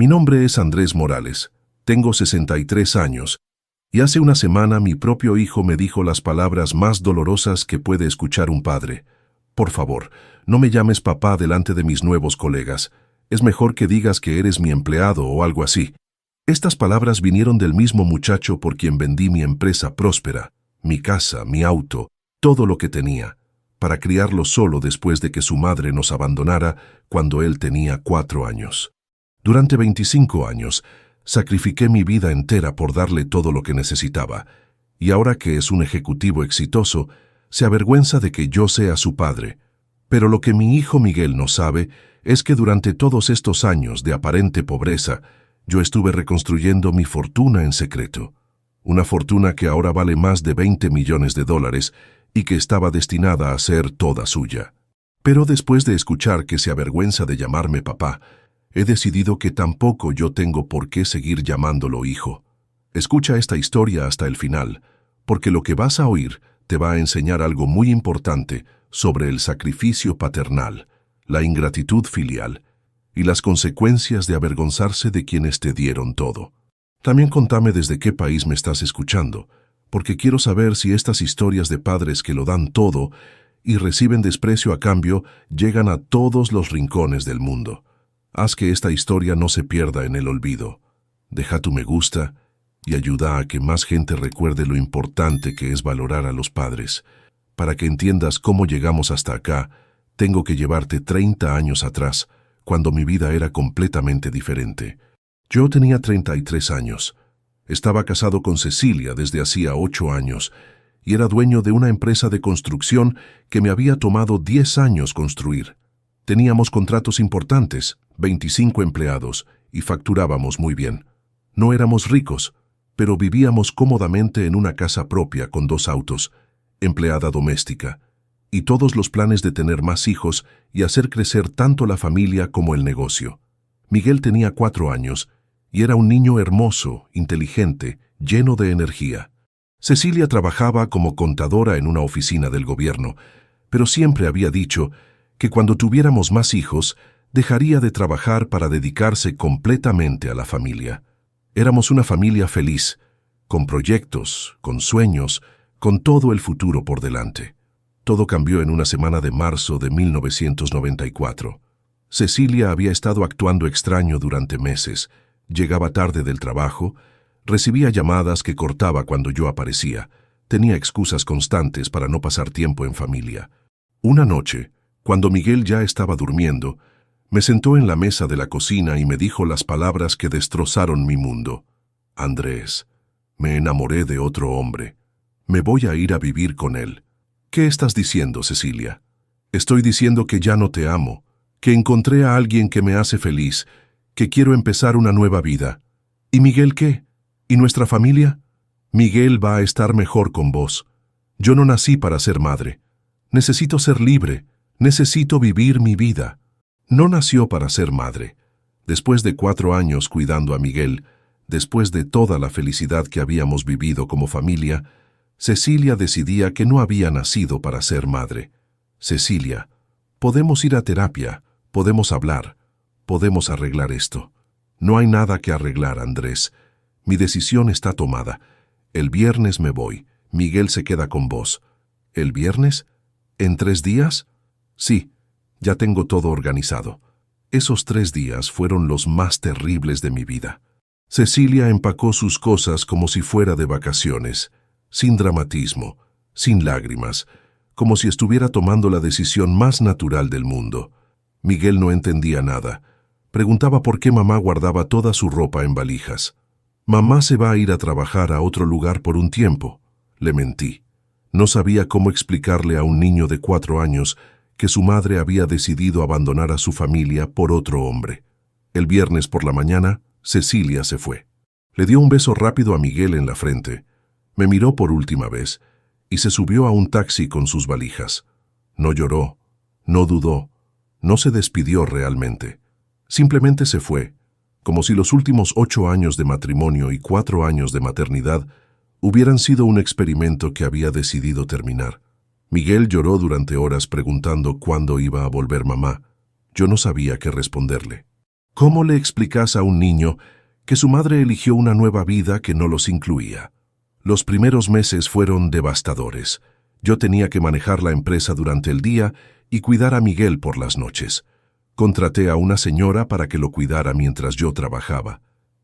Mi nombre es Andrés Morales, tengo 63 años, y hace una semana mi propio hijo me dijo las palabras más dolorosas que puede escuchar un padre. Por favor, no me llames papá delante de mis nuevos colegas. Es mejor que digas que eres mi empleado o algo así. Estas palabras vinieron del mismo muchacho por quien vendí mi empresa próspera, mi casa, mi auto, todo lo que tenía, para criarlo solo después de que su madre nos abandonara cuando él tenía 4 años. Durante 25 años, sacrifiqué mi vida entera por darle todo lo que necesitaba, y ahora que es un ejecutivo exitoso, se avergüenza de que yo sea su padre. Pero lo que mi hijo Miguel no sabe es que durante todos estos años de aparente pobreza, yo estuve reconstruyendo mi fortuna en secreto. Una fortuna que ahora vale más de $20 millones y que estaba destinada a ser toda suya. Pero después de escuchar que se avergüenza de llamarme papá, he decidido que tampoco yo tengo por qué seguir llamándolo hijo. Escucha esta historia hasta el final, porque lo que vas a oír te va a enseñar algo muy importante sobre el sacrificio paternal, la ingratitud filial y las consecuencias de avergonzarse de quienes te dieron todo. También contame desde qué país me estás escuchando, porque quiero saber si estas historias de padres que lo dan todo y reciben desprecio a cambio llegan a todos los rincones del mundo. Haz que esta historia no se pierda en el olvido. Deja tu me gusta y ayuda a que más gente recuerde lo importante que es valorar a los padres. Para que entiendas cómo llegamos hasta acá, tengo que llevarte 30 años atrás, cuando mi vida era completamente diferente. Yo tenía 33 años. Estaba casado con Cecilia desde hacía 8 años y era dueño de una empresa de construcción que me había tomado 10 años construir. Teníamos contratos importantes, 25 empleados, y facturábamos muy bien. No éramos ricos, pero vivíamos cómodamente en una casa propia con 2 autos, empleada doméstica, y todos los planes de tener más hijos y hacer crecer tanto la familia como el negocio. Miguel tenía 4 años y era un niño hermoso, inteligente, lleno de energía. Cecilia trabajaba como contadora en una oficina del gobierno, pero siempre había dicho que cuando tuviéramos más hijos, dejaría de trabajar para dedicarse completamente a la familia. Éramos una familia feliz, con proyectos, con sueños, con todo el futuro por delante. Todo cambió en una semana de marzo de 1994. Cecilia había estado actuando extraño durante meses. Llegaba tarde del trabajo, recibía llamadas que cortaba cuando yo aparecía. Tenía excusas constantes para no pasar tiempo en familia. Una noche, cuando Miguel ya estaba durmiendo, me sentó en la mesa de la cocina y me dijo las palabras que destrozaron mi mundo. Andrés, me enamoré de otro hombre. Me voy a ir a vivir con él. ¿Qué estás diciendo, Cecilia? Estoy diciendo que ya no te amo, que encontré a alguien que me hace feliz, que quiero empezar una nueva vida. ¿Y Miguel qué? ¿Y nuestra familia? Miguel va a estar mejor con vos. Yo no nací para ser madre. Necesito ser libre. Necesito vivir mi vida. No nació para ser madre. Después de 4 años cuidando a Miguel, después de toda la felicidad que habíamos vivido como familia, Cecilia decidía que no había nacido para ser madre. Cecilia, podemos ir a terapia, podemos hablar, podemos arreglar esto. No hay nada que arreglar, Andrés. Mi decisión está tomada. El viernes me voy. Miguel se queda con vos. ¿El viernes? ¿En 3 días? Sí, ya tengo todo organizado. Esos 3 días fueron los más terribles de mi vida. Cecilia empacó sus cosas como si fuera de vacaciones, sin dramatismo, sin lágrimas, como si estuviera tomando la decisión más natural del mundo. Miguel no entendía nada. Preguntaba por qué mamá guardaba toda su ropa en valijas. Mamá se va a ir a trabajar a otro lugar por un tiempo. Le mentí. No sabía cómo explicarle a un niño de 4 años que su madre había decidido abandonar a su familia por otro hombre. El viernes por la mañana, Cecilia se fue. Le dio un beso rápido a Miguel en la frente. Me miró por última vez y se subió a un taxi con sus valijas. No lloró, no dudó, no se despidió realmente. Simplemente se fue, como si los últimos 8 años de matrimonio y 4 años de maternidad hubieran sido un experimento que había decidido terminar. Miguel lloró durante horas preguntando cuándo iba a volver mamá. Yo no sabía qué responderle. ¿Cómo le explicas a un niño que su madre eligió una nueva vida que no los incluía? Los primeros meses fueron devastadores. Yo tenía que manejar la empresa durante el día y cuidar a Miguel por las noches. Contraté a una señora para que lo cuidara mientras yo trabajaba.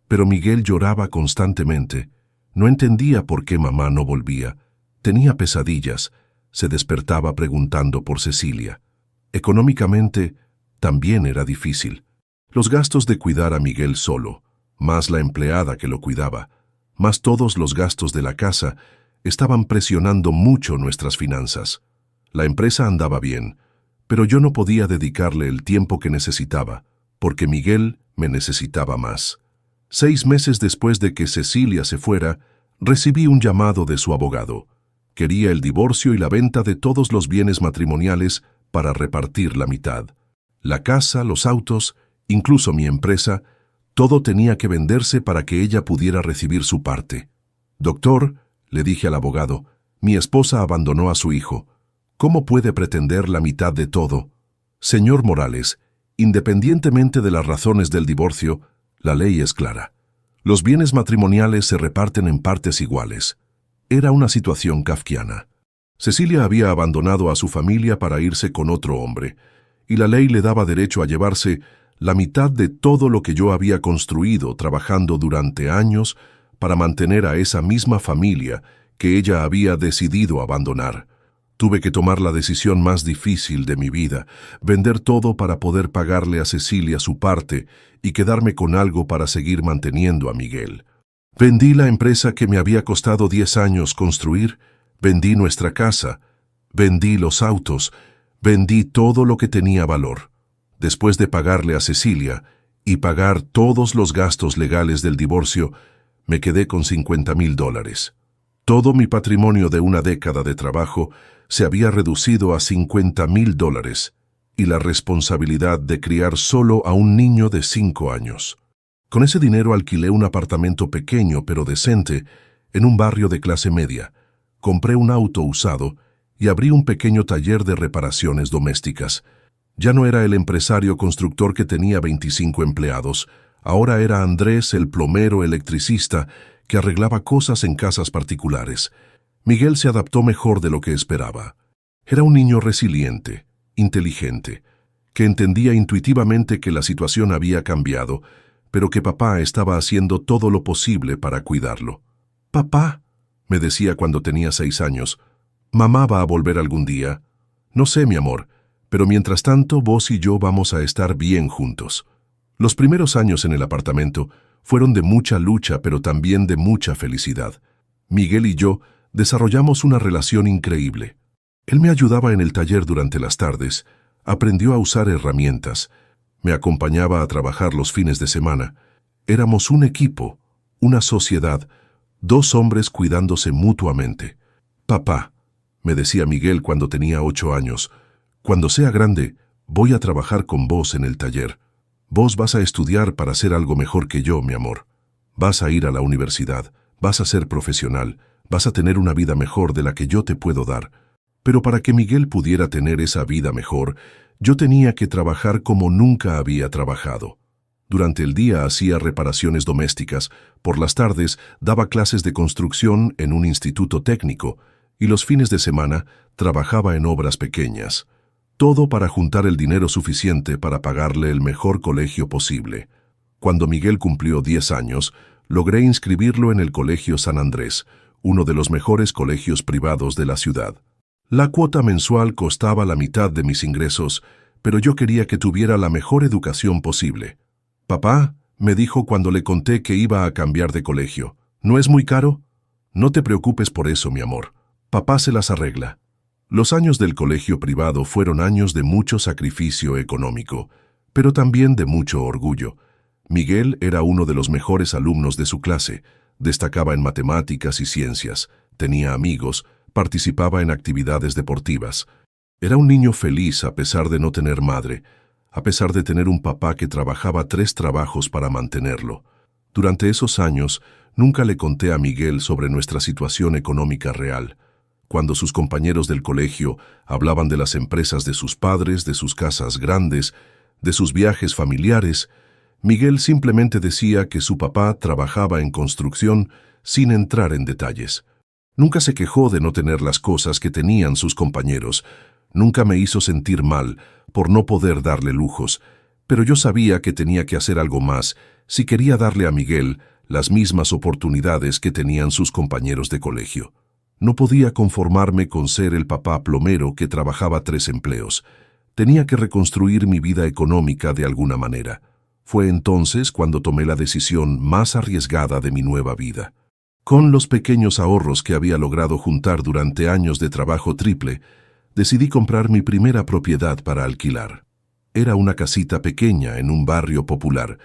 Pero Miguel lloraba constantemente. No entendía por qué mamá no volvía. Tenía pesadillas. Se despertaba preguntando por Cecilia. Económicamente, también era difícil. Los gastos de cuidar a Miguel solo, más la empleada que lo cuidaba, más todos los gastos de la casa, estaban presionando mucho nuestras finanzas. La empresa andaba bien, pero yo no podía dedicarle el tiempo que necesitaba, porque Miguel me necesitaba más. 6 meses después de que Cecilia se fuera, recibí un llamado de su abogado. Quería el divorcio y la venta de todos los bienes matrimoniales para repartir la mitad. La casa, los autos, incluso mi empresa, todo tenía que venderse para que ella pudiera recibir su parte. Doctor, le dije al abogado, mi esposa abandonó a su hijo. ¿Cómo puede pretender la mitad de todo? Señor Morales, independientemente de las razones del divorcio, la ley es clara. Los bienes matrimoniales se reparten en partes iguales. Era una situación kafkiana. Cecilia había abandonado a su familia para irse con otro hombre, y la ley le daba derecho a llevarse la mitad de todo lo que yo había construido trabajando durante años para mantener a esa misma familia que ella había decidido abandonar. Tuve que tomar la decisión más difícil de mi vida, vender todo para poder pagarle a Cecilia su parte y quedarme con algo para seguir manteniendo a Miguel. Vendí la empresa que me había costado 10 años construir, vendí nuestra casa, vendí los autos, vendí todo lo que tenía valor. Después de pagarle a Cecilia y pagar todos los gastos legales del divorcio, me quedé con $50,000. Todo mi patrimonio de una década de trabajo se había reducido a $50,000 y la responsabilidad de criar solo a un niño de 5 años. Con ese dinero alquilé un apartamento pequeño pero decente en un barrio de clase media, compré un auto usado y abrí un pequeño taller de reparaciones domésticas. Ya no era el empresario constructor que tenía 25 empleados, ahora era Andrés, el plomero electricista, que arreglaba cosas en casas particulares. Miguel se adaptó mejor de lo que esperaba. Era un niño resiliente, inteligente, que entendía intuitivamente que la situación había cambiado, pero que papá estaba haciendo todo lo posible para cuidarlo. «Papá», me decía cuando tenía 6 años, «¿mamá va a volver algún día?» «No sé, mi amor, pero mientras tanto vos y yo vamos a estar bien juntos». Los primeros años en el apartamento fueron de mucha lucha, pero también de mucha felicidad. Miguel y yo desarrollamos una relación increíble. Él me ayudaba en el taller durante las tardes, aprendió a usar herramientas, me acompañaba a trabajar los fines de semana. Éramos un equipo, una sociedad, 2 hombres cuidándose mutuamente. «Papá», me decía Miguel cuando tenía 8 años, «cuando sea grande, voy a trabajar con vos en el taller. Vos vas a estudiar para ser algo mejor que yo, mi amor. Vas a ir a la universidad, vas a ser profesional, vas a tener una vida mejor de la que yo te puedo dar». Pero para que Miguel pudiera tener esa vida mejor, yo tenía que trabajar como nunca había trabajado. Durante el día hacía reparaciones domésticas, por las tardes daba clases de construcción en un instituto técnico y los fines de semana trabajaba en obras pequeñas. Todo para juntar el dinero suficiente para pagarle el mejor colegio posible. Cuando Miguel cumplió 10 años, logré inscribirlo en el Colegio San Andrés, uno de los mejores colegios privados de la ciudad. La cuota mensual costaba la mitad de mis ingresos, pero yo quería que tuviera la mejor educación posible. «Papá», me dijo cuando le conté que iba a cambiar de colegio, «¿no es muy caro?» «No te preocupes por eso, mi amor. Papá se las arregla». Los años del colegio privado fueron años de mucho sacrificio económico, pero también de mucho orgullo. Miguel era uno de los mejores alumnos de su clase, destacaba en matemáticas y ciencias, tenía amigos, participaba en actividades deportivas. Era un niño feliz a pesar de no tener madre, a pesar de tener un papá que trabajaba 3 trabajos para mantenerlo. Durante esos años, nunca le conté a Miguel sobre nuestra situación económica real. Cuando sus compañeros del colegio hablaban de las empresas de sus padres, de sus casas grandes, de sus viajes familiares, Miguel simplemente decía que su papá trabajaba en construcción sin entrar en detalles. Nunca se quejó de no tener las cosas que tenían sus compañeros. Nunca me hizo sentir mal por no poder darle lujos, pero yo sabía que tenía que hacer algo más si quería darle a Miguel las mismas oportunidades que tenían sus compañeros de colegio. No podía conformarme con ser el papá plomero que trabajaba 3 empleos. Tenía que reconstruir mi vida económica de alguna manera. Fue entonces cuando tomé la decisión más arriesgada de mi nueva vida. Con los pequeños ahorros que había logrado juntar durante años de trabajo triple, decidí comprar mi primera propiedad para alquilar. Era una casita pequeña en un barrio popular,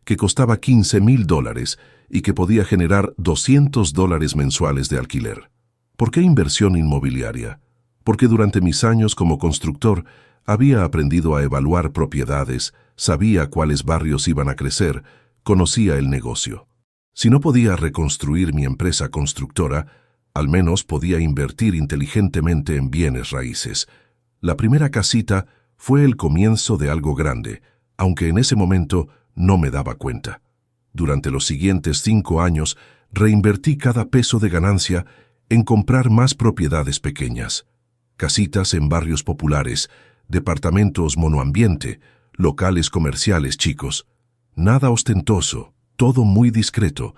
que costaba $15,000 y que podía generar $200 mensuales de alquiler. ¿Por qué inversión inmobiliaria? Porque durante mis años como constructor había aprendido a evaluar propiedades, sabía cuáles barrios iban a crecer, conocía el negocio. Si no podía reconstruir mi empresa constructora, al menos podía invertir inteligentemente en bienes raíces. La primera casita fue el comienzo de algo grande, aunque en ese momento no me daba cuenta. Durante los siguientes 5 años, reinvertí cada peso de ganancia en comprar más propiedades pequeñas. Casitas en barrios populares, departamentos monoambiente, locales comerciales chicos. Nada ostentoso, todo muy discreto,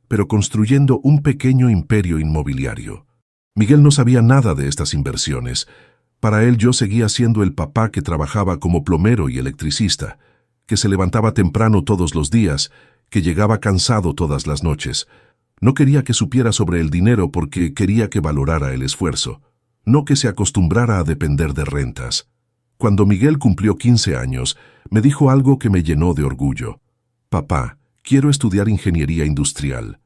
pero construyendo un pequeño imperio inmobiliario. Miguel no sabía nada de estas inversiones. Para él yo seguía siendo el papá que trabajaba como plomero y electricista, que se levantaba temprano todos los días, que llegaba cansado todas las noches. No quería que supiera sobre el dinero porque quería que valorara el esfuerzo, no que se acostumbrara a depender de rentas. Cuando Miguel cumplió 15 años, me dijo algo que me llenó de orgullo. Papá, quiero estudiar ingeniería industrial.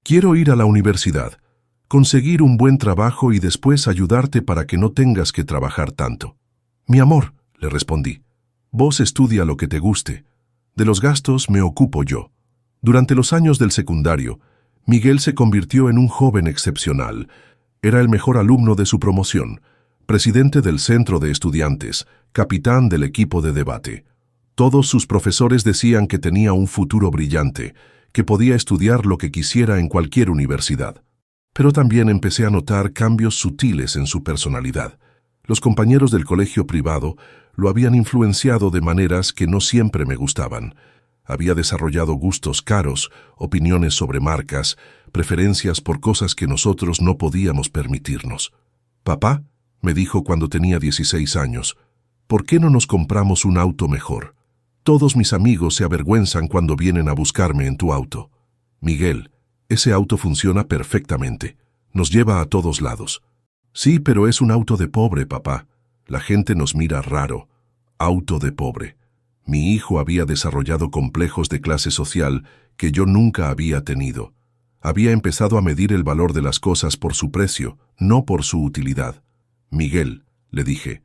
Quiero ir a la universidad, conseguir un buen trabajo y después ayudarte para que no tengas que trabajar tanto. Mi amor, le respondí, vos estudia lo que te guste. De los gastos me ocupo yo. Durante los años del secundario, Miguel se convirtió en un joven excepcional. Era el mejor alumno de su promoción, presidente del centro de estudiantes, capitán del equipo de debate. Todos sus profesores decían que tenía un futuro brillante, que podía estudiar lo que quisiera en cualquier universidad. Pero también empecé a notar cambios sutiles en su personalidad. Los compañeros del colegio privado lo habían influenciado de maneras que no siempre me gustaban. Había desarrollado gustos caros, opiniones sobre marcas, preferencias por cosas que nosotros no podíamos permitirnos. «Papá», me dijo cuando tenía 16 años, «¿por qué no nos compramos un auto mejor? Todos mis amigos se avergüenzan cuando vienen a buscarme en tu auto. Miguel, ese auto funciona perfectamente. Nos lleva a todos lados». «Sí, pero es un auto de pobre, papá. La gente nos mira raro. Auto de pobre». Mi hijo había desarrollado complejos de clase social que yo nunca había tenido. Había empezado a medir el valor de las cosas por su precio, no por su utilidad. «Miguel», le dije,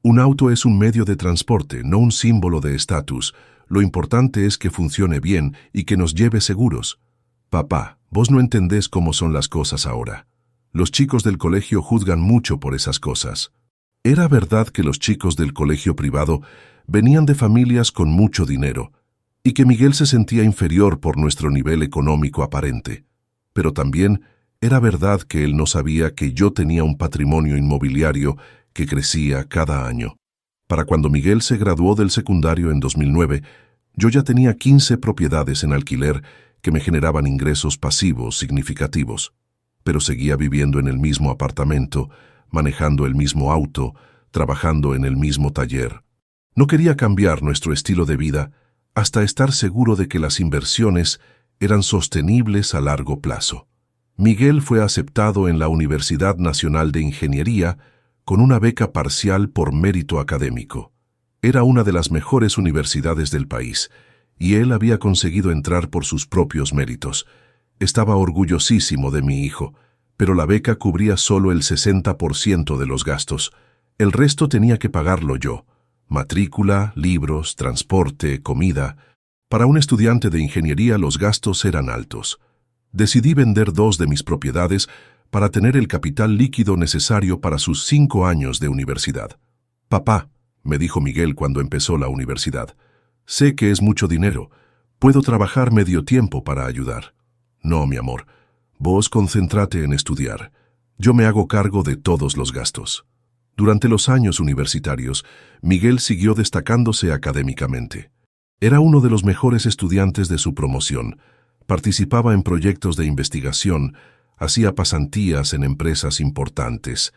«un auto es un medio de transporte, no un símbolo de estatus. Lo importante es que funcione bien y que nos lleve seguros». «Papá, vos no entendés cómo son las cosas ahora. Los chicos del colegio juzgan mucho por esas cosas». Era verdad que los chicos del colegio privado venían de familias con mucho dinero y que Miguel se sentía inferior por nuestro nivel económico aparente. Pero también era verdad que él no sabía que yo tenía un patrimonio inmobiliario que crecía cada año. Para cuando Miguel se graduó del secundario en 2009, yo ya tenía 15 propiedades en alquiler que me generaban ingresos pasivos significativos. Pero seguía viviendo en el mismo apartamento, manejando el mismo auto, trabajando en el mismo taller. No quería cambiar nuestro estilo de vida hasta estar seguro de que las inversiones eran sostenibles a largo plazo. Miguel fue aceptado en la Universidad Nacional de Ingeniería con una beca parcial por mérito académico. Era una de las mejores universidades del país, y él había conseguido entrar por sus propios méritos. Estaba orgullosísimo de mi hijo, pero la beca cubría solo el 60% de los gastos. El resto tenía que pagarlo yo. Matrícula, libros, transporte, comida. Para un estudiante de ingeniería los gastos eran altos. Decidí vender 2 de mis propiedades para tener el capital líquido necesario para sus 5 años de universidad. «Papá», me dijo Miguel cuando empezó la universidad, «sé que es mucho dinero, Puedo trabajar medio tiempo para ayudar. No, mi amor. Vos concéntrate en estudiar. Yo me hago cargo de todos los gastos. Durante los años universitarios, Miguel siguió destacándose académicamente. Era uno de los mejores estudiantes de su promoción. Participaba en proyectos de investigación, hacía pasantías en empresas importantes.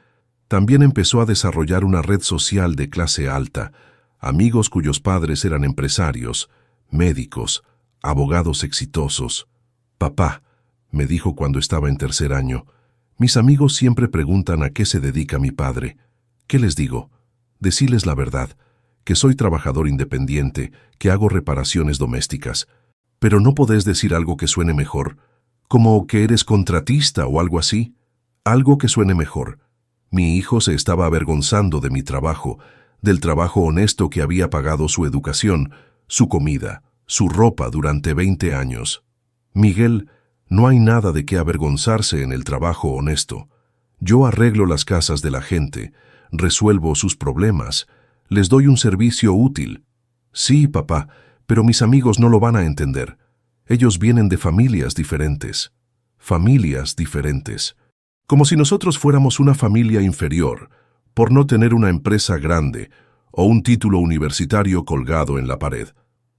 También empezó a desarrollar una red social de clase alta, amigos cuyos padres eran empresarios, médicos, abogados exitosos. Papá, me dijo cuando estaba en tercer año, mis amigos siempre preguntan a qué se dedica mi padre. ¿Qué les digo? Deciles la verdad, que soy trabajador independiente, que hago reparaciones domésticas. Pero no podés decir algo que suene mejor, como que eres contratista o algo así. Algo que suene mejor. Mi hijo se estaba avergonzando de mi trabajo, del trabajo honesto que había pagado su educación, su comida, su ropa durante 20 años. Miguel, no hay nada de qué avergonzarse en el trabajo honesto. Yo arreglo las casas de la gente, resuelvo sus problemas, les doy un servicio útil. Sí, papá, pero mis amigos no lo van a entender. Ellos vienen de familias diferentes. Familias diferentes. Como si nosotros fuéramos una familia inferior, por no tener una empresa grande o un título universitario colgado en la pared.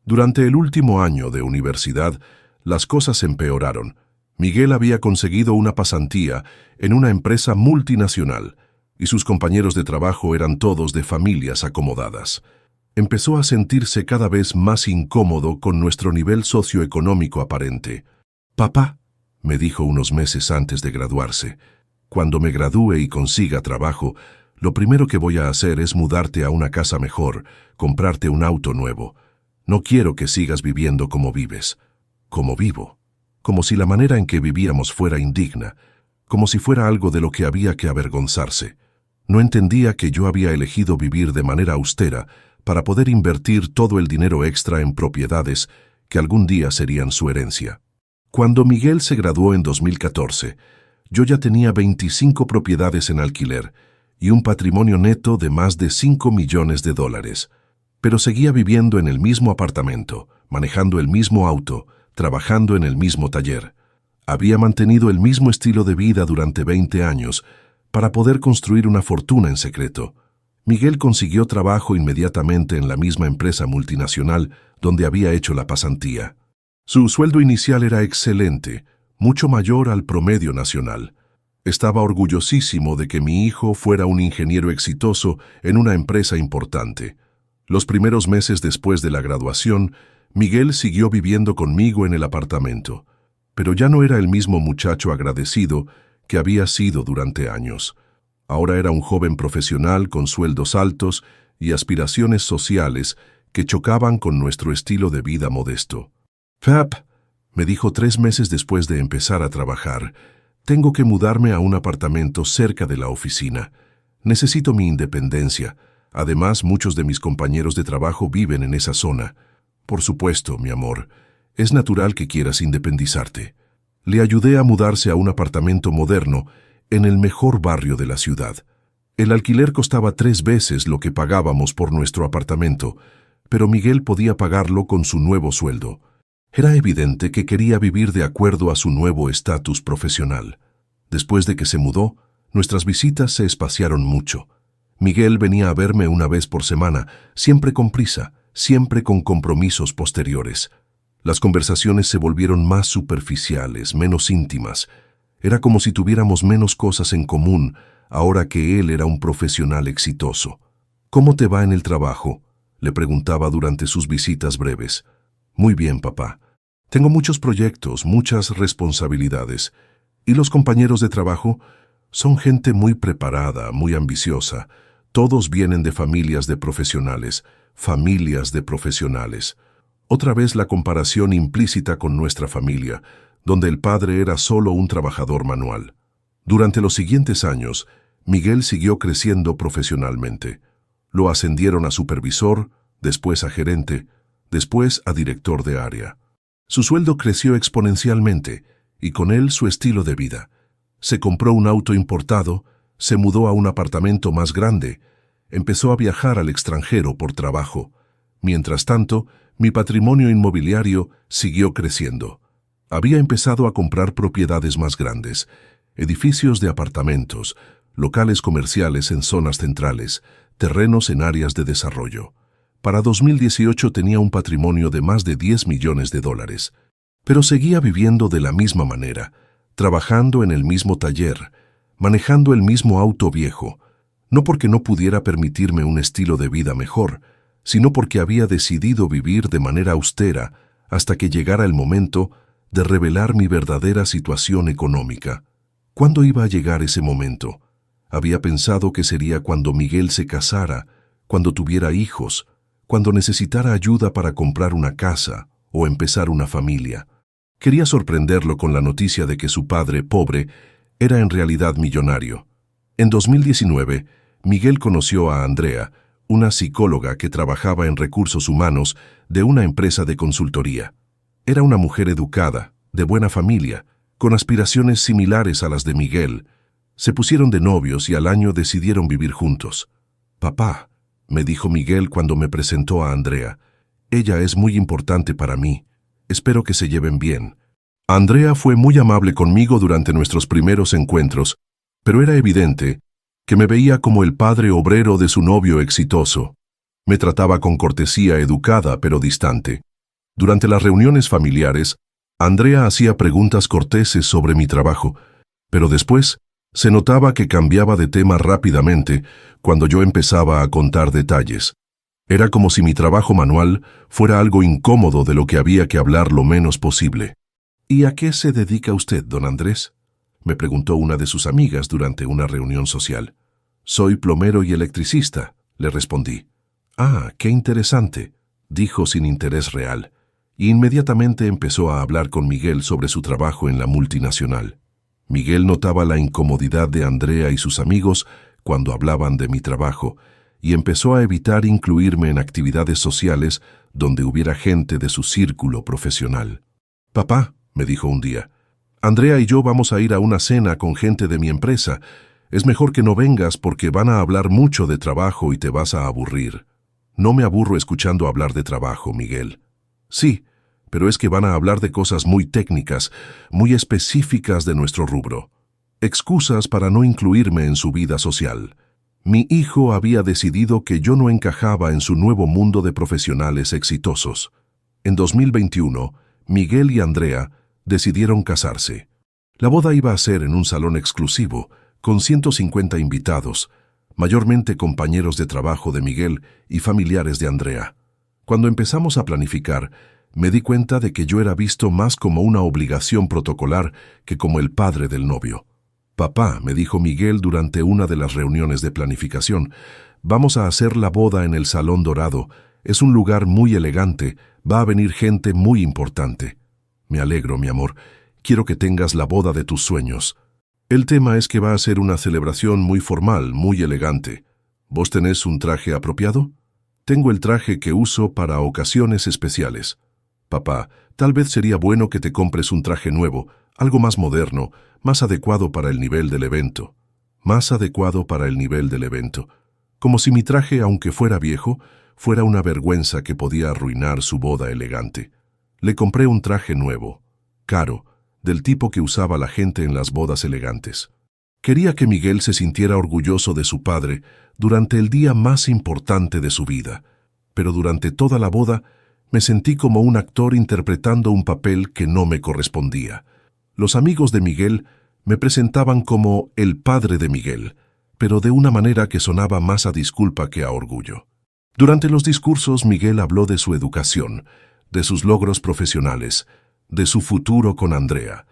Durante el último año de universidad, las cosas empeoraron. Miguel había conseguido una pasantía en una empresa multinacional y sus compañeros de trabajo eran todos de familias acomodadas. Empezó a sentirse cada vez más incómodo con nuestro nivel socioeconómico aparente. Papá, me dijo unos meses antes de graduarse, cuando me gradúe y consiga trabajo, lo primero que voy a hacer es mudarte a una casa mejor, comprarte un auto nuevo. No quiero que sigas viviendo como vives. Como vivo. Como si la manera en que vivíamos fuera indigna, como si fuera algo de lo que había que avergonzarse. No entendía que yo había elegido vivir de manera austera para poder invertir todo el dinero extra en propiedades que algún día serían su herencia. Cuando Miguel se graduó en 2014, yo ya tenía 25 propiedades en alquiler y un patrimonio neto de más de $5 millones, pero seguía viviendo en el mismo apartamento, manejando el mismo auto, trabajando en el mismo taller. Había mantenido el mismo estilo de vida durante 20 años para poder construir una fortuna en secreto. Miguel consiguió trabajo inmediatamente en la misma empresa multinacional donde había hecho la pasantía. Su sueldo inicial era excelente, mucho mayor al promedio nacional. Estaba orgullosísimo de que mi hijo fuera un ingeniero exitoso en una empresa importante. Los primeros meses después de la graduación, Miguel siguió viviendo conmigo en el apartamento, pero ya no era el mismo muchacho agradecido que había sido durante años. Ahora era un joven profesional con sueldos altos y aspiraciones sociales que chocaban con nuestro estilo de vida modesto. «Pap», me dijo 3 meses después de empezar a trabajar, «tengo que mudarme a un apartamento cerca de la oficina. Necesito mi independencia. Además, muchos de mis compañeros de trabajo viven en esa zona. Por supuesto, mi amor, es natural que quieras independizarte». Le ayudé a mudarse a un apartamento moderno en el mejor barrio de la ciudad. El alquiler costaba 3 veces lo que pagábamos por nuestro apartamento, pero Miguel podía pagarlo con su nuevo sueldo. Era evidente que quería vivir de acuerdo a su nuevo estatus profesional. Después de que se mudó, nuestras visitas se espaciaron mucho. Miguel venía a verme una vez por semana, siempre con prisa, siempre con compromisos posteriores. Las conversaciones se volvieron más superficiales, menos íntimas. Era como si tuviéramos menos cosas en común, ahora que él era un profesional exitoso. «¿Cómo te va en el trabajo?», le preguntaba durante sus visitas breves. «Muy bien, papá. Tengo muchos proyectos, muchas responsabilidades. ¿Y los compañeros de trabajo? Son gente muy preparada, muy ambiciosa. Todos vienen de familias de profesionales, familias de profesionales». Otra vez la comparación implícita con nuestra familia, donde el padre era solo un trabajador manual. Durante los siguientes años, Miguel siguió creciendo profesionalmente. Lo ascendieron a supervisor, después a gerente, después a director de área. Su sueldo creció exponencialmente y con él su estilo de vida. Se compró un auto importado, se mudó a un apartamento más grande, empezó a viajar al extranjero por trabajo. Mientras tanto, Mi patrimonio inmobiliario siguió creciendo. Había empezado a comprar propiedades más grandes, edificios de apartamentos, locales comerciales en zonas centrales, terrenos en áreas de desarrollo. Para 2018 tenía un patrimonio de más de 10 millones de dólares, pero seguía viviendo de la misma manera, trabajando en el mismo taller, manejando el mismo auto viejo, no porque no pudiera permitirme un estilo de vida mejor, sino porque había decidido vivir de manera austera hasta que llegara el momento de revelar mi verdadera situación económica. ¿Cuándo iba a llegar ese momento? Había pensado que sería cuando Miguel se casara, cuando tuviera hijos, cuando necesitara ayuda para comprar una casa o empezar una familia. Quería sorprenderlo con la noticia de que su padre, pobre, era en realidad millonario. En 2019, Miguel conoció a Andrea, una psicóloga que trabajaba en recursos humanos de una empresa de consultoría. Era una mujer educada, de buena familia, con aspiraciones similares a las de Miguel. Se pusieron de novios y al año decidieron vivir juntos. «Papá», me dijo Miguel cuando me presentó a Andrea, «ella es muy importante para mí. Espero que se lleven bien». Andrea fue muy amable conmigo durante nuestros primeros encuentros, pero era evidente que me veía como el padre obrero de su novio exitoso. Me trataba con cortesía educada pero distante. Durante las reuniones familiares, Andrea hacía preguntas corteses sobre mi trabajo, pero después se notaba que cambiaba de tema rápidamente cuando yo empezaba a contar detalles. Era como si mi trabajo manual fuera algo incómodo de lo que había que hablar lo menos posible. «¿Y a qué se dedica usted, don Andrés?», me preguntó una de sus amigas durante una reunión social. «Soy plomero y electricista», le respondí. «Ah, qué interesante», dijo sin interés real, y inmediatamente empezó a hablar con Miguel sobre su trabajo en la multinacional. Miguel notaba la incomodidad de Andrea y sus amigos cuando hablaban de mi trabajo, y empezó a evitar incluirme en actividades sociales donde hubiera gente de su círculo profesional. «Papá», me dijo un día, «Andrea y yo vamos a ir a una cena con gente de mi empresa. Es mejor que no vengas porque van a hablar mucho de trabajo y te vas a aburrir». «No me aburro escuchando hablar de trabajo, Miguel». «Sí, pero es que van a hablar de cosas muy técnicas, muy específicas de nuestro rubro. Excusas para no incluirme en su vida social». Mi hijo había decidido que yo no encajaba en su nuevo mundo de profesionales exitosos. En 2021, Miguel y Andrea decidieron casarse. La boda iba a ser en un salón exclusivo, con 150 invitados, mayormente compañeros de trabajo de Miguel y familiares de Andrea. Cuando empezamos a planificar, me di cuenta de que yo era visto más como una obligación protocolar que como el padre del novio. «Papá», me dijo Miguel durante una de las reuniones de planificación, «vamos a hacer la boda en el Salón Dorado. Es un lugar muy elegante, va a venir gente muy importante». «Me alegro, mi amor. Quiero que tengas la boda de tus sueños. El tema es que va a ser una celebración muy formal, muy elegante. ¿Vos tenés un traje apropiado?» «Tengo el traje que uso para ocasiones especiales». «Papá, tal vez sería bueno que te compres un traje nuevo, algo más moderno, más adecuado para el nivel del evento». «Más adecuado para el nivel del evento». Como si mi traje, aunque fuera viejo, fuera una vergüenza que podía arruinar su boda elegante. Le compré un traje nuevo, caro, del tipo que usaba la gente en las bodas elegantes. Quería que Miguel se sintiera orgulloso de su padre durante el día más importante de su vida, pero durante toda la boda me sentí como un actor interpretando un papel que no me correspondía. Los amigos de Miguel me presentaban como el padre de Miguel, pero de una manera que sonaba más a disculpa que a orgullo. Durante los discursos, Miguel habló de su educación, de sus logros profesionales, de su futuro con Andrea,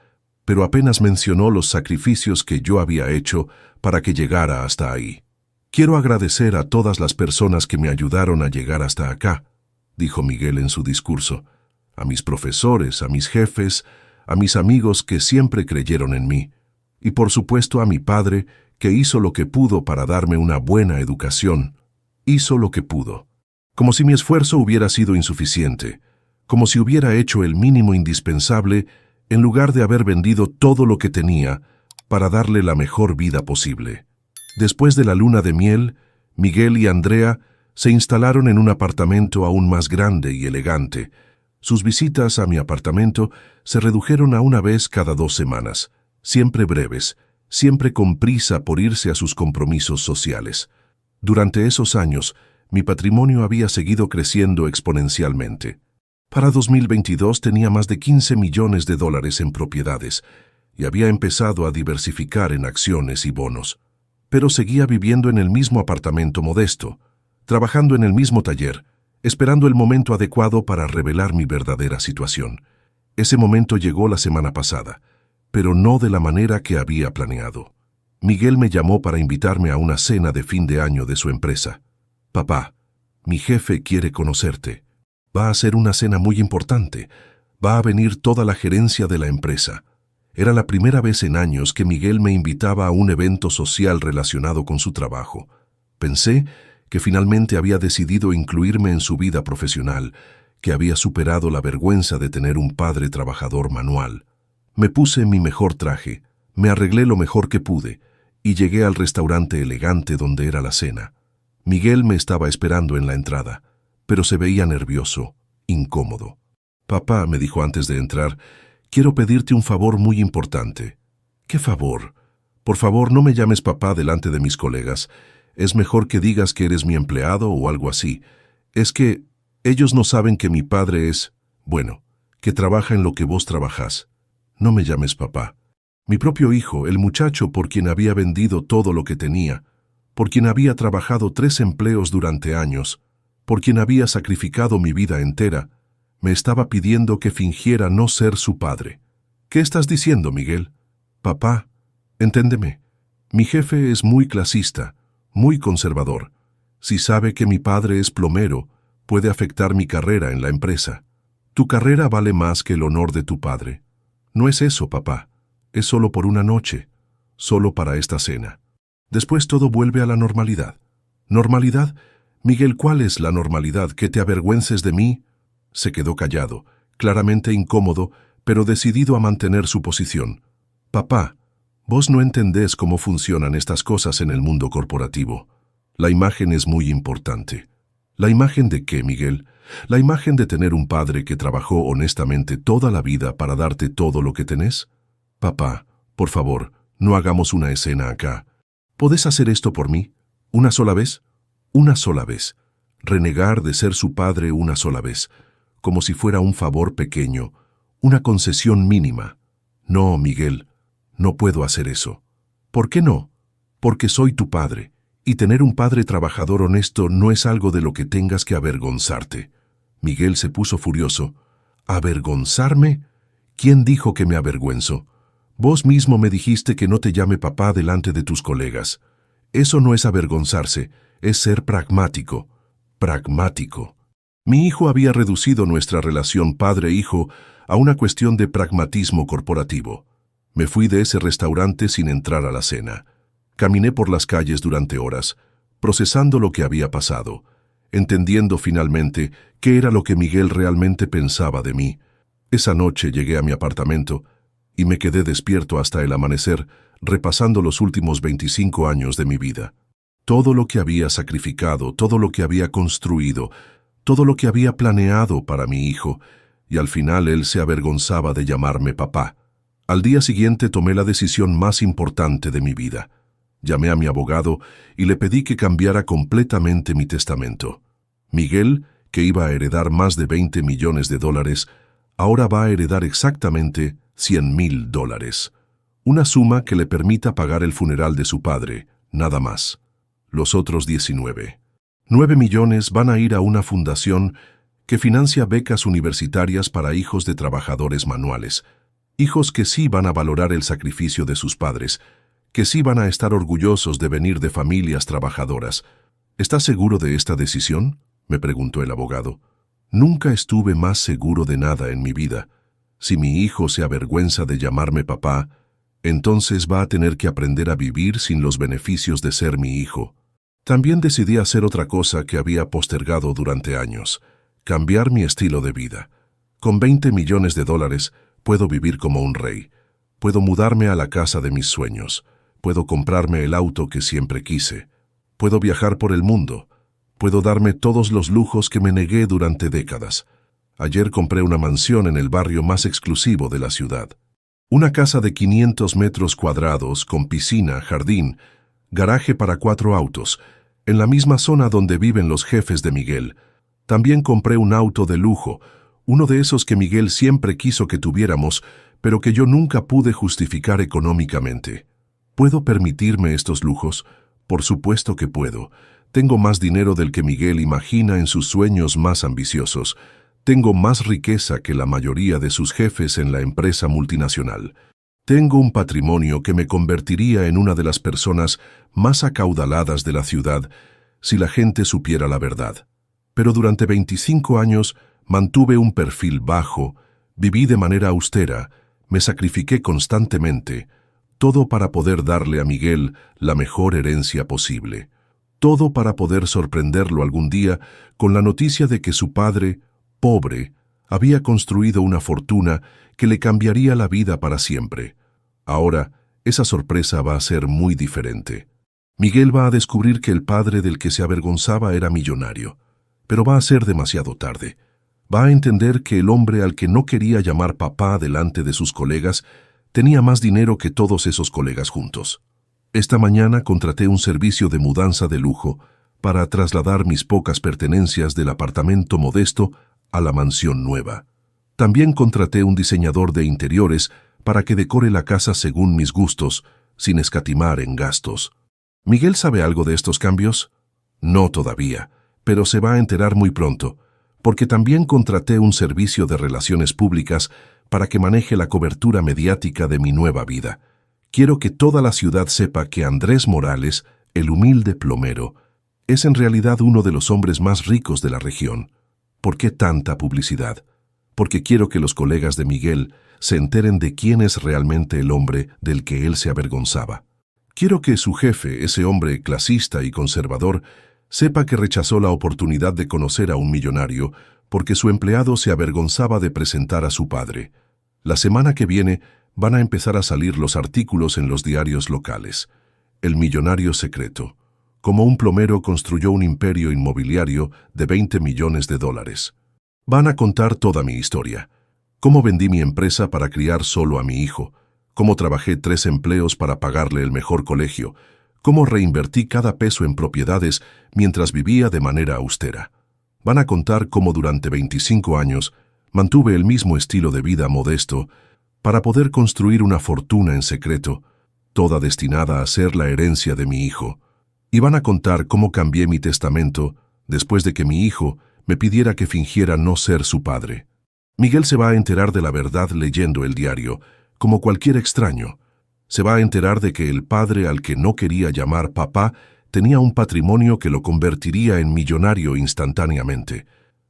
pero apenas mencionó los sacrificios que yo había hecho para que llegara hasta ahí. «Quiero agradecer a todas las personas que me ayudaron a llegar hasta acá», dijo Miguel en su discurso, «a mis profesores, a mis jefes, a mis amigos que siempre creyeron en mí, y por supuesto a mi padre, que hizo lo que pudo para darme una buena educación. Hizo lo que pudo. Como si mi esfuerzo hubiera sido insuficiente, como si hubiera hecho el mínimo indispensable en lugar de haber vendido todo lo que tenía para darle la mejor vida posible». Después de la luna de miel, Miguel y Andrea Se instalaron en un apartamento aún más grande y elegante. Sus visitas a mi apartamento se redujeron a una vez cada 2 semanas, siempre breves, siempre con prisa por irse a sus compromisos sociales. Durante esos años, mi patrimonio había seguido creciendo exponencialmente. Para 2022 tenía más de 15 millones de dólares en propiedades y había empezado a diversificar en acciones y bonos. Pero seguía viviendo en el mismo apartamento modesto, trabajando en el mismo taller, esperando el momento adecuado para revelar mi verdadera situación. Ese momento llegó la semana pasada, pero no de la manera que había planeado. Miguel me llamó para invitarme a una cena de fin de año de su empresa. «Papá, mi jefe quiere conocerte. Va a ser una cena muy importante. Va a venir toda la gerencia de la empresa». Era la primera vez en años que Miguel me invitaba a un evento social relacionado con su trabajo. Pensé que finalmente había decidido incluirme en su vida profesional, que había superado la vergüenza de tener un padre trabajador manual. Me puse mi mejor traje, me arreglé lo mejor que pude y llegué al restaurante elegante donde era la cena. Miguel me estaba esperando en la entrada, pero se veía nervioso, incómodo. «Papá», me dijo antes de entrar, «quiero pedirte un favor muy importante». «¿Qué favor?» «Por favor, no me llames papá delante de mis colegas. Es mejor que digas que eres mi empleado o algo así. Es que ellos no saben que mi padre es, bueno, que trabaja en lo que vos trabajás. No me llames papá. Mi propio hijo, el muchacho por quien había vendido todo lo que tenía, por quien había trabajado 3 empleos durante años, por quien había sacrificado mi vida entera, me estaba pidiendo que fingiera no ser su padre». «¿Qué estás diciendo, Miguel?» «Papá, enténdeme. Mi jefe es muy clasista, muy conservador. Si sabe que mi padre es plomero, puede afectar mi carrera en la empresa. Tu carrera vale más que el honor de tu padre. No es eso, papá. Es solo por una noche, solo para esta cena. Después todo vuelve a la normalidad». «¿Normalidad? Miguel, ¿cuál es la normalidad? ¿Que te avergüences de mí?» Se quedó callado, claramente incómodo, pero decidido a mantener su posición. «Papá, vos no entendés cómo funcionan estas cosas en el mundo corporativo. La imagen es muy importante». «¿La imagen de qué, Miguel?» «La imagen de tener un padre que trabajó honestamente toda la vida para darte todo lo que tenés». «Papá, por favor, no hagamos una escena acá. ¿Podés hacer esto por mí? ¿Una sola vez? Una sola vez. Renegar de ser su padre una sola vez, como si fuera un favor pequeño, una concesión mínima». «No, Miguel, no puedo hacer eso». «¿Por qué no?» «Porque soy tu padre, y tener un padre trabajador honesto no es algo de lo que tengas que avergonzarte». Miguel se puso furioso. «¿Avergonzarme? ¿Quién dijo que me avergüenzo? Vos mismo me dijiste que no te llame papá delante de tus colegas. Eso no es avergonzarse, es ser pragmático». «Pragmático». Mi hijo había reducido nuestra relación padre-hijo a una cuestión de pragmatismo corporativo. Me fui de ese restaurante sin entrar a la cena. Caminé por las calles durante horas, procesando lo que había pasado, entendiendo finalmente qué era lo que Miguel realmente pensaba de mí. Esa noche llegué a mi apartamento y me quedé despierto hasta el amanecer, repasando los últimos 25 años de mi vida. Todo lo que había sacrificado, todo lo que había construido, todo lo que había planeado para mi hijo, y al final él se avergonzaba de llamarme papá. Al día siguiente tomé la decisión más importante de mi vida. Llamé a mi abogado y le pedí que cambiara completamente mi testamento. Miguel, que iba a heredar más de 20 millones de dólares, ahora va a heredar exactamente $100,000. Una suma que le permita pagar el funeral de su padre, nada más. Los otros 9 millones van a ir a una fundación que financia becas universitarias para hijos de trabajadores manuales, hijos que sí van a valorar el sacrificio de sus padres, que sí van a estar orgullosos de venir de familias trabajadoras. ¿Estás seguro de esta decisión?, me preguntó el abogado. Nunca estuve más seguro de nada en mi vida. Si mi hijo se avergüenza de llamarme papá, entonces va a tener que aprender a vivir sin los beneficios de ser mi hijo. También decidí hacer otra cosa que había postergado durante años: cambiar mi estilo de vida. Con 20 millones de dólares puedo vivir como un rey. Puedo mudarme a la casa de mis sueños. Puedo comprarme el auto que siempre quise. Puedo viajar por el mundo. Puedo darme todos los lujos que me negué durante décadas. Ayer compré una mansión en el barrio más exclusivo de la ciudad. Una casa de 500 metros cuadrados con piscina, jardín, garaje para 4 autos, en la misma zona donde viven los jefes de Miguel. También compré un auto de lujo, uno de esos que Miguel siempre quiso que tuviéramos, pero que yo nunca pude justificar económicamente. ¿Puedo permitirme estos lujos? Por supuesto que puedo. Tengo más dinero del que Miguel imagina en sus sueños más ambiciosos. Tengo más riqueza que la mayoría de sus jefes en la empresa multinacional. Tengo un patrimonio que me convertiría en una de las personas más acaudaladas de la ciudad si la gente supiera la verdad. Pero durante 25 años mantuve un perfil bajo, viví de manera austera, me sacrifiqué constantemente, todo para poder darle a Miguel la mejor herencia posible. Todo para poder sorprenderlo algún día con la noticia de que su padre, pobre, había construido una fortuna que le cambiaría la vida para siempre. Ahora, esa sorpresa va a ser muy diferente. Miguel va a descubrir que el padre del que se avergonzaba era millonario, pero va a ser demasiado tarde. Va a entender que el hombre al que no quería llamar papá delante de sus colegas tenía más dinero que todos esos colegas juntos. Esta mañana contraté un servicio de mudanza de lujo para trasladar mis pocas pertenencias del apartamento modesto a la mansión nueva. También contraté un diseñador de interiores para que decore la casa según mis gustos, sin escatimar en gastos. ¿Miguel sabe algo de estos cambios? No todavía, pero se va a enterar muy pronto, porque también contraté un servicio de relaciones públicas para que maneje la cobertura mediática de mi nueva vida. Quiero que toda la ciudad sepa que Andrés Morales, el humilde plomero, es en realidad uno de los hombres más ricos de la región. ¿Por qué tanta publicidad? Porque quiero que los colegas de Miguel se enteren de quién es realmente el hombre del que él se avergonzaba. Quiero que su jefe, ese hombre clasista y conservador, sepa que rechazó la oportunidad de conocer a un millonario porque su empleado se avergonzaba de presentar a su padre. La semana que viene van a empezar a salir los artículos en los diarios locales. El millonario secreto. Como un plomero construyó un imperio inmobiliario de 20 millones de dólares. Van a contar toda mi historia. Cómo vendí mi empresa para criar solo a mi hijo. Cómo trabajé 3 empleos para pagarle el mejor colegio. Cómo reinvertí cada peso en propiedades mientras vivía de manera austera. Van a contar cómo durante 25 años mantuve el mismo estilo de vida modesto para poder construir una fortuna en secreto, toda destinada a ser la herencia de mi hijo. Y van a contar cómo cambié mi testamento después de que mi hijo me pidiera que fingiera no ser su padre. Miguel se va a enterar de la verdad leyendo el diario, como cualquier extraño. Se va a enterar de que el padre al que no quería llamar papá tenía un patrimonio que lo convertiría en millonario instantáneamente.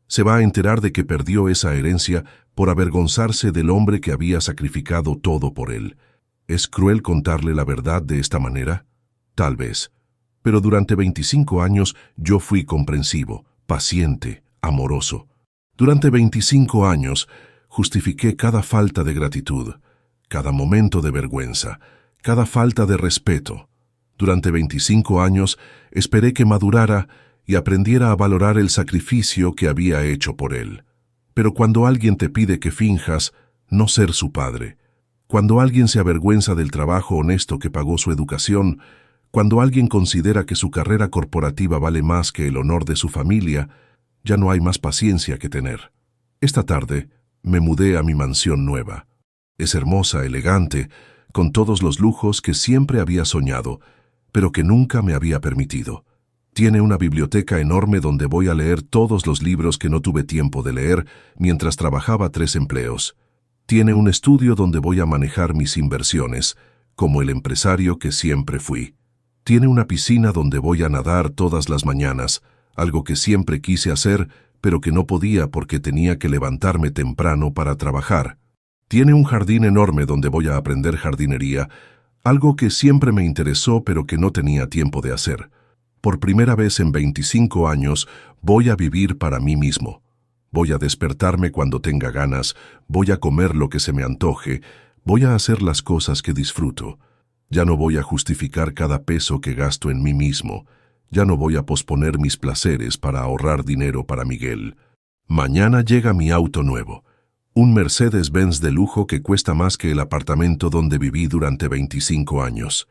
Se va a enterar de que perdió esa herencia por avergonzarse del hombre que había sacrificado todo por él. ¿Es cruel contarle la verdad de esta manera? Tal vez. Pero durante 25 años yo fui comprensivo, paciente, amoroso. Durante 25 años justifiqué cada falta de gratitud, cada momento de vergüenza, cada falta de respeto. Durante 25 años esperé que madurara y aprendiera a valorar el sacrificio que había hecho por él. Pero cuando alguien te pide que finjas no ser su padre, cuando alguien se avergüenza del trabajo honesto que pagó su educación, cuando alguien considera que su carrera corporativa vale más que el honor de su familia, ya no hay más paciencia que tener. Esta tarde me mudé a mi mansión nueva. Es hermosa, elegante, con todos los lujos que siempre había soñado, pero que nunca me había permitido. Tiene una biblioteca enorme donde voy a leer todos los libros que no tuve tiempo de leer mientras trabajaba 3 empleos. Tiene un estudio donde voy a manejar mis inversiones, como el empresario que siempre fui. Tiene una piscina donde voy a nadar todas las mañanas, algo que siempre quise hacer, pero que no podía porque tenía que levantarme temprano para trabajar. Tiene un jardín enorme donde voy a aprender jardinería, algo que siempre me interesó pero que no tenía tiempo de hacer. Por primera vez en 25 años voy a vivir para mí mismo. Voy a despertarme cuando tenga ganas, voy a comer lo que se me antoje, voy a hacer las cosas que disfruto. Ya no voy a justificar cada peso que gasto en mí mismo. Ya no voy a posponer mis placeres para ahorrar dinero para Miguel. Mañana llega mi auto nuevo. Un Mercedes-Benz de lujo que cuesta más que el apartamento donde viví durante 25 años.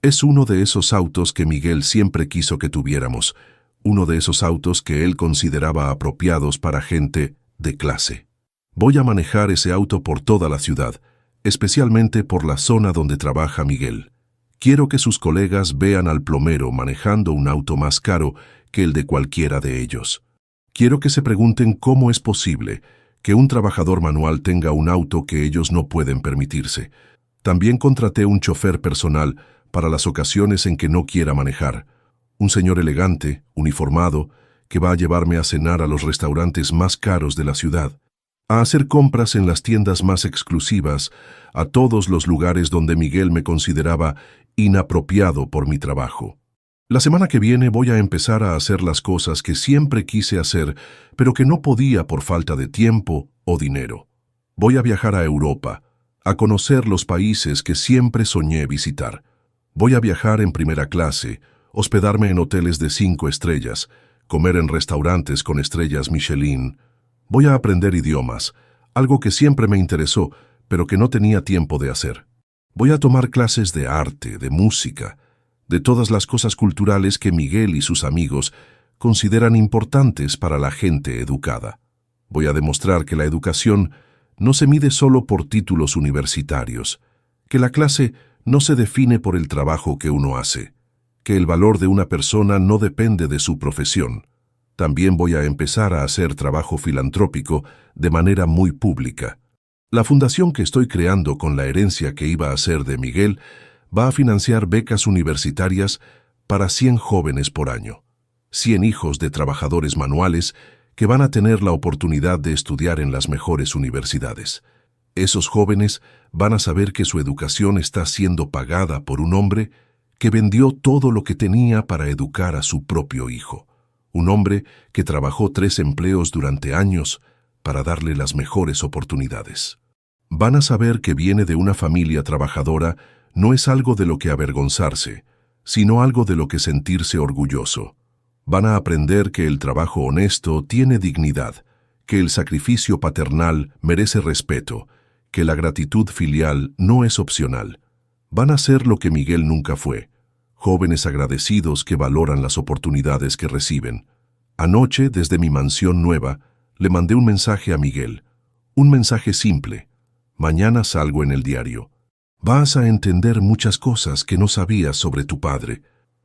Es uno de esos autos que Miguel siempre quiso que tuviéramos, uno de esos autos que él consideraba apropiados para gente de clase. Voy a manejar ese auto por toda la ciudad, especialmente por la zona donde trabaja Miguel. Quiero que sus colegas vean al plomero manejando un auto más caro que el de cualquiera de ellos. Quiero que se pregunten cómo es posible que un trabajador manual tenga un auto que ellos no pueden permitirse. También contraté un chofer personal para las ocasiones en que no quiera manejar. Un señor elegante, uniformado, que va a llevarme a cenar a los restaurantes más caros de la ciudad, a hacer compras en las tiendas más exclusivas, a todos los lugares donde Miguel me consideraba inapropiado por mi trabajo. La semana que viene voy a empezar a hacer las cosas que siempre quise hacer, pero que no podía por falta de tiempo o dinero. Voy a viajar a Europa, a conocer los países que siempre soñé visitar. Voy a viajar en primera clase, hospedarme en hoteles de 5 estrellas, comer en restaurantes con estrellas Michelin. Voy a aprender idiomas, algo que siempre me interesó, pero que no tenía tiempo de hacer. Voy a tomar clases de arte, de música, de todas las cosas culturales que Miguel y sus amigos consideran importantes para la gente educada. Voy a demostrar que la educación no se mide solo por títulos universitarios, que la clase no se define por el trabajo que uno hace, que el valor de una persona no depende de su profesión. También voy a empezar a hacer trabajo filantrópico de manera muy pública. La fundación que estoy creando con la herencia que iba a ser de Miguel va a financiar becas universitarias para 100 jóvenes por año, 100 hijos de trabajadores manuales que van a tener la oportunidad de estudiar en las mejores universidades. Esos jóvenes van a saber que su educación está siendo pagada por un hombre que vendió todo lo que tenía para educar a su propio hijo. Un hombre que trabajó 3 empleos durante años para darle las mejores oportunidades. Van a saber que viene de una familia trabajadora no es algo de lo que avergonzarse, sino algo de lo que sentirse orgulloso. Van a aprender que el trabajo honesto tiene dignidad, que el sacrificio paternal merece respeto, que la gratitud filial no es opcional. Van a ser lo que Miguel nunca fue, jóvenes agradecidos que valoran las oportunidades que reciben. Anoche, desde mi mansión nueva, le mandé un mensaje a Miguel, un mensaje simple. Mañana salgo en el diario. Vas a entender muchas cosas que no sabías sobre tu padre.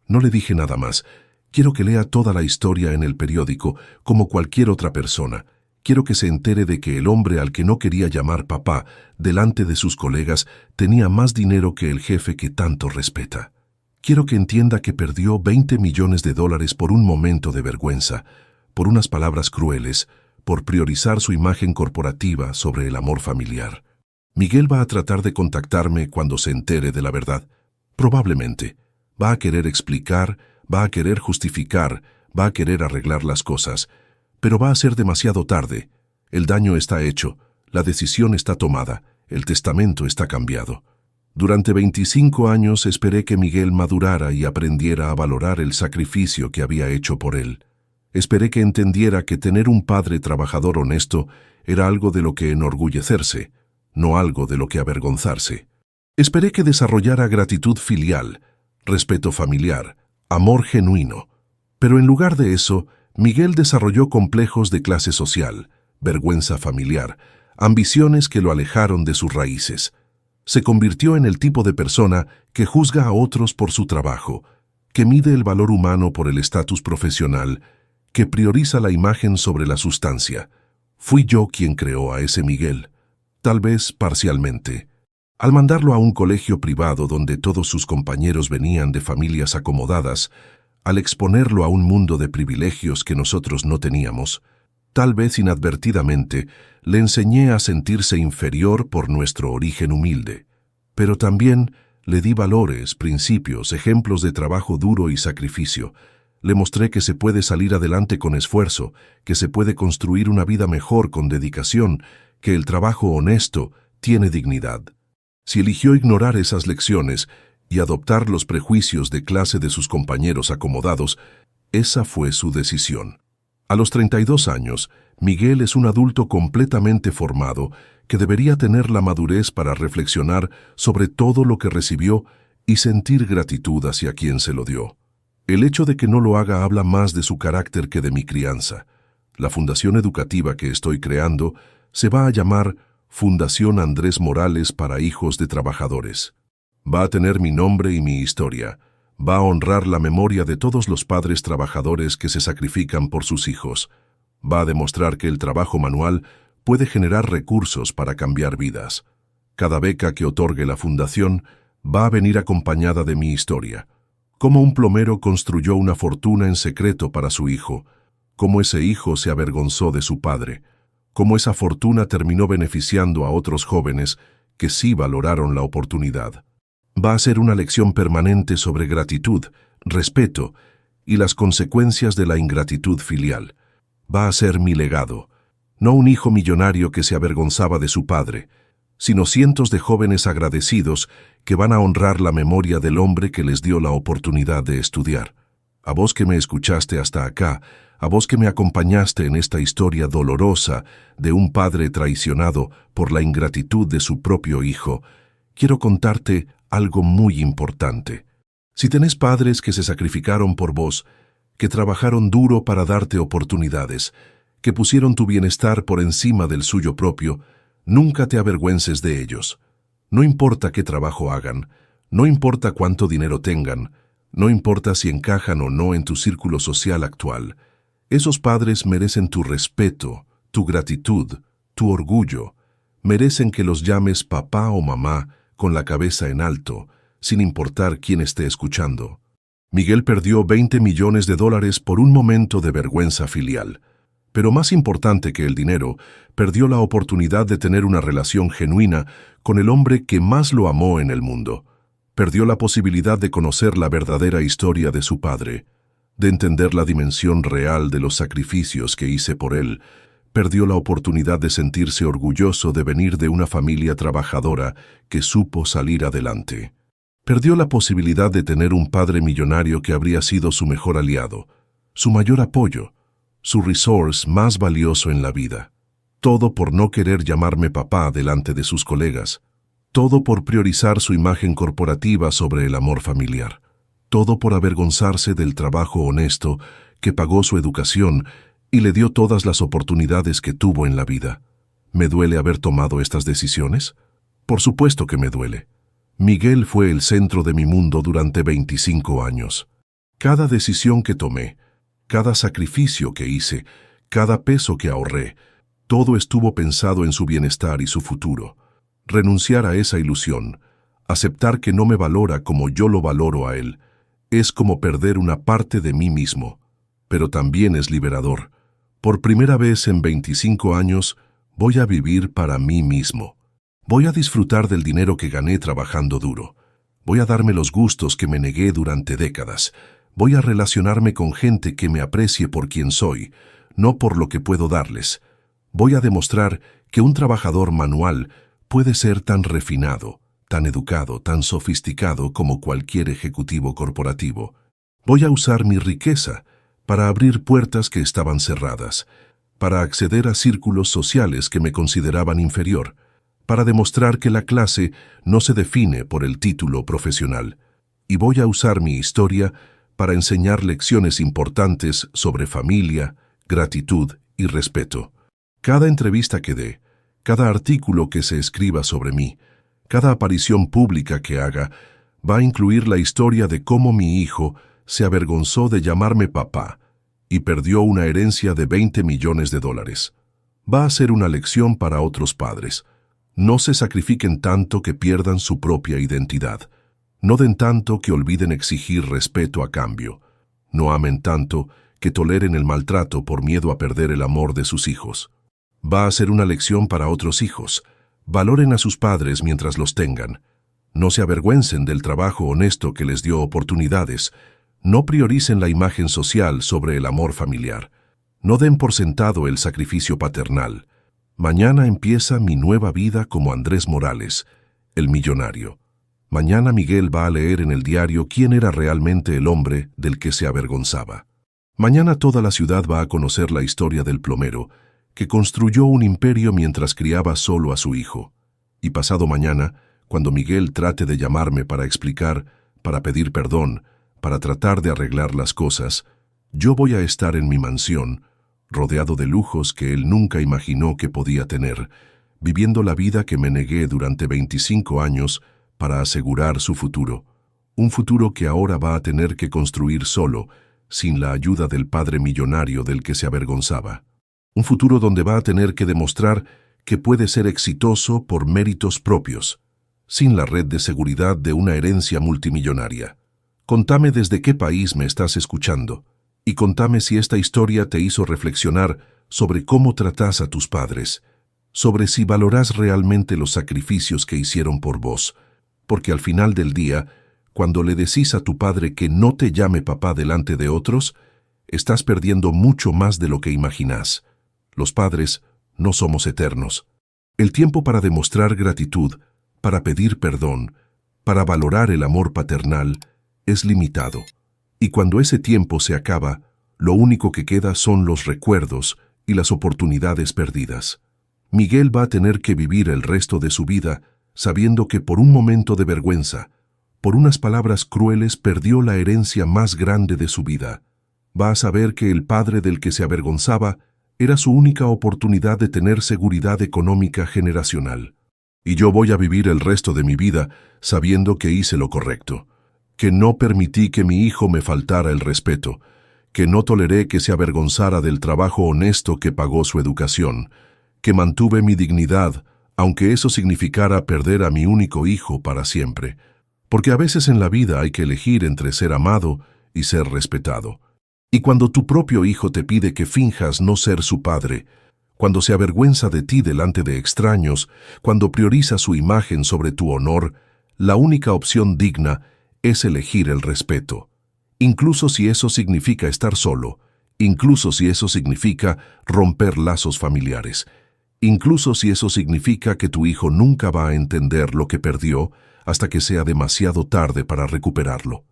No le dije nada más. Quiero que lea toda la historia en el periódico, como cualquier otra persona. Quiero que se entere de que el hombre al que no quería llamar papá, delante de sus colegas, tenía más dinero que el jefe que tanto respeta. Quiero que entienda que perdió $20 millones por un momento de vergüenza, por unas palabras crueles, por priorizar su imagen corporativa sobre el amor familiar. Miguel va a tratar de contactarme cuando se entere de la verdad. Probablemente. Va a querer explicar, va a querer justificar, va a querer arreglar las cosas. Pero va a ser demasiado tarde. El daño está hecho, la decisión está tomada, el testamento está cambiado. Durante 25 años esperé que Miguel madurara y aprendiera a valorar el sacrificio que había hecho por él. Esperé que entendiera que tener un padre trabajador honesto era algo de lo que enorgullecerse, no algo de lo que avergonzarse. Esperé que desarrollara gratitud filial, respeto familiar, amor genuino. Pero en lugar de eso, Miguel desarrolló complejos de clase social, vergüenza familiar, ambiciones que lo alejaron de sus raíces. Se convirtió en el tipo de persona que juzga a otros por su trabajo, que mide el valor humano por el estatus profesional, que prioriza la imagen sobre la sustancia. Fui yo quien creó a ese Miguel. Tal vez parcialmente. Al mandarlo a un colegio privado donde todos sus compañeros venían de familias acomodadas, al exponerlo a un mundo de privilegios que nosotros no teníamos, tal vez inadvertidamente, le enseñé a sentirse inferior por nuestro origen humilde. Pero también le di valores, principios, ejemplos de trabajo duro y sacrificio. Le mostré que se puede salir adelante con esfuerzo, que se puede construir una vida mejor con dedicación, que el trabajo honesto tiene dignidad. Si eligió ignorar esas lecciones, y adoptar los prejuicios de clase de sus compañeros acomodados, esa fue su decisión. A los 32 años, Miguel es un adulto completamente formado que debería tener la madurez para reflexionar sobre todo lo que recibió y sentir gratitud hacia quien se lo dio. El hecho de que no lo haga habla más de su carácter que de mi crianza. La fundación educativa que estoy creando se va a llamar Fundación Andrés Morales para Hijos de Trabajadores. Va a tener mi nombre y mi historia. Va a honrar la memoria de todos los padres trabajadores que se sacrifican por sus hijos. Va a demostrar que el trabajo manual puede generar recursos para cambiar vidas. Cada beca que otorgue la fundación va a venir acompañada de mi historia. Cómo un plomero construyó una fortuna en secreto para su hijo, cómo ese hijo se avergonzó de su padre, cómo esa fortuna terminó beneficiando a otros jóvenes que sí valoraron la oportunidad. Va a ser una lección permanente sobre gratitud, respeto y las consecuencias de la ingratitud filial. Va a ser mi legado, no un hijo millonario que se avergonzaba de su padre, sino cientos de jóvenes agradecidos que van a honrar la memoria del hombre que les dio la oportunidad de estudiar. A vos que me escuchaste hasta acá, a vos que me acompañaste en esta historia dolorosa de un padre traicionado por la ingratitud de su propio hijo, quiero contarte algo muy importante. Si tenés padres que se sacrificaron por vos, que trabajaron duro para darte oportunidades, que pusieron tu bienestar por encima del suyo propio, nunca te avergüences de ellos. No importa qué trabajo hagan, no importa cuánto dinero tengan, no importa si encajan o no en tu círculo social actual. Esos padres merecen tu respeto, tu gratitud, tu orgullo. Merecen que los llames papá o mamá con la cabeza en alto, sin importar quién esté escuchando. Miguel perdió $20 millones por un momento de vergüenza filial. Pero más importante que el dinero, perdió la oportunidad de tener una relación genuina con el hombre que más lo amó en el mundo. Perdió la posibilidad de conocer la verdadera historia de su padre, de entender la dimensión real de los sacrificios que hice por él. Perdió la oportunidad de sentirse orgulloso de venir de una familia trabajadora que supo salir adelante. Perdió la posibilidad de tener un padre millonario que habría sido su mejor aliado, su mayor apoyo, su resource más valioso en la vida. Todo por no querer llamarme papá delante de sus colegas. Todo por priorizar su imagen corporativa sobre el amor familiar. Todo por avergonzarse del trabajo honesto que pagó su educación y le dio todas las oportunidades que tuvo en la vida. ¿Me duele haber tomado estas decisiones? Por supuesto que me duele. Miguel fue el centro de mi mundo durante 25 años. Cada decisión que tomé, cada sacrificio que hice, cada peso que ahorré, todo estuvo pensado en su bienestar y su futuro. Renunciar a esa ilusión, aceptar que no me valora como yo lo valoro a él, es como perder una parte de mí mismo, pero también es liberador. Por primera vez en 25 años, voy a vivir para mí mismo. Voy a disfrutar del dinero que gané trabajando duro. Voy a darme los gustos que me negué durante décadas. Voy a relacionarme con gente que me aprecie por quien soy, no por lo que puedo darles. Voy a demostrar que un trabajador manual puede ser tan refinado, tan educado, tan sofisticado como cualquier ejecutivo corporativo. Voy a usar mi riqueza para abrir puertas que estaban cerradas, para acceder a círculos sociales que me consideraban inferior, para demostrar que la clase no se define por el título profesional. Y voy a usar mi historia para enseñar lecciones importantes sobre familia, gratitud y respeto. Cada entrevista que dé, cada artículo que se escriba sobre mí, cada aparición pública que haga, va a incluir la historia de cómo mi hijo se avergonzó de llamarme papá y perdió una herencia de $20 millones. Va a ser una lección para otros padres. No se sacrifiquen tanto que pierdan su propia identidad. No den tanto que olviden exigir respeto a cambio. No amen tanto que toleren el maltrato por miedo a perder el amor de sus hijos. Va a ser una lección para otros hijos. Valoren a sus padres mientras los tengan. No se avergüencen del trabajo honesto que les dio oportunidades. No prioricen la imagen social sobre el amor familiar. No den por sentado el sacrificio paternal. Mañana empieza mi nueva vida como Andrés Morales, el millonario. Mañana Miguel va a leer en el diario quién era realmente el hombre del que se avergonzaba. Mañana toda la ciudad va a conocer la historia del plomero, que construyó un imperio mientras criaba solo a su hijo. Y pasado mañana, cuando Miguel trate de llamarme para explicar, para pedir perdón, para tratar de arreglar las cosas, yo voy a estar en mi mansión, rodeado de lujos que él nunca imaginó que podía tener, viviendo la vida que me negué durante 25 años para asegurar su futuro. Un futuro que ahora va a tener que construir solo, sin la ayuda del padre millonario del que se avergonzaba. Un futuro donde va a tener que demostrar que puede ser exitoso por méritos propios, sin la red de seguridad de una herencia multimillonaria. Contame desde qué país me estás escuchando, y contame si esta historia te hizo reflexionar sobre cómo tratás a tus padres, sobre si valorás realmente los sacrificios que hicieron por vos, porque al final del día, cuando le decís a tu padre que no te llame papá delante de otros, estás perdiendo mucho más de lo que imaginás. Los padres no somos eternos. El tiempo para demostrar gratitud, para pedir perdón, para valorar el amor paternal, es limitado. Y cuando ese tiempo se acaba, lo único que queda son los recuerdos y las oportunidades perdidas. Miguel va a tener que vivir el resto de su vida sabiendo que por un momento de vergüenza, por unas palabras crueles perdió la herencia más grande de su vida. Va a saber que el padre del que se avergonzaba era su única oportunidad de tener seguridad económica generacional. Y yo voy a vivir el resto de mi vida sabiendo que hice lo correcto, que no permití que mi hijo me faltara el respeto, que no toleré que se avergonzara del trabajo honesto que pagó su educación, que mantuve mi dignidad, aunque eso significara perder a mi único hijo para siempre. Porque a veces en la vida hay que elegir entre ser amado y ser respetado. Y cuando tu propio hijo te pide que finjas no ser su padre, cuando se avergüenza de ti delante de extraños, cuando prioriza su imagen sobre tu honor, la única opción digna es elegir el respeto. Incluso si eso significa estar solo, incluso si eso significa romper lazos familiares, incluso si eso significa que tu hijo nunca va a entender lo que perdió hasta que sea demasiado tarde para recuperarlo.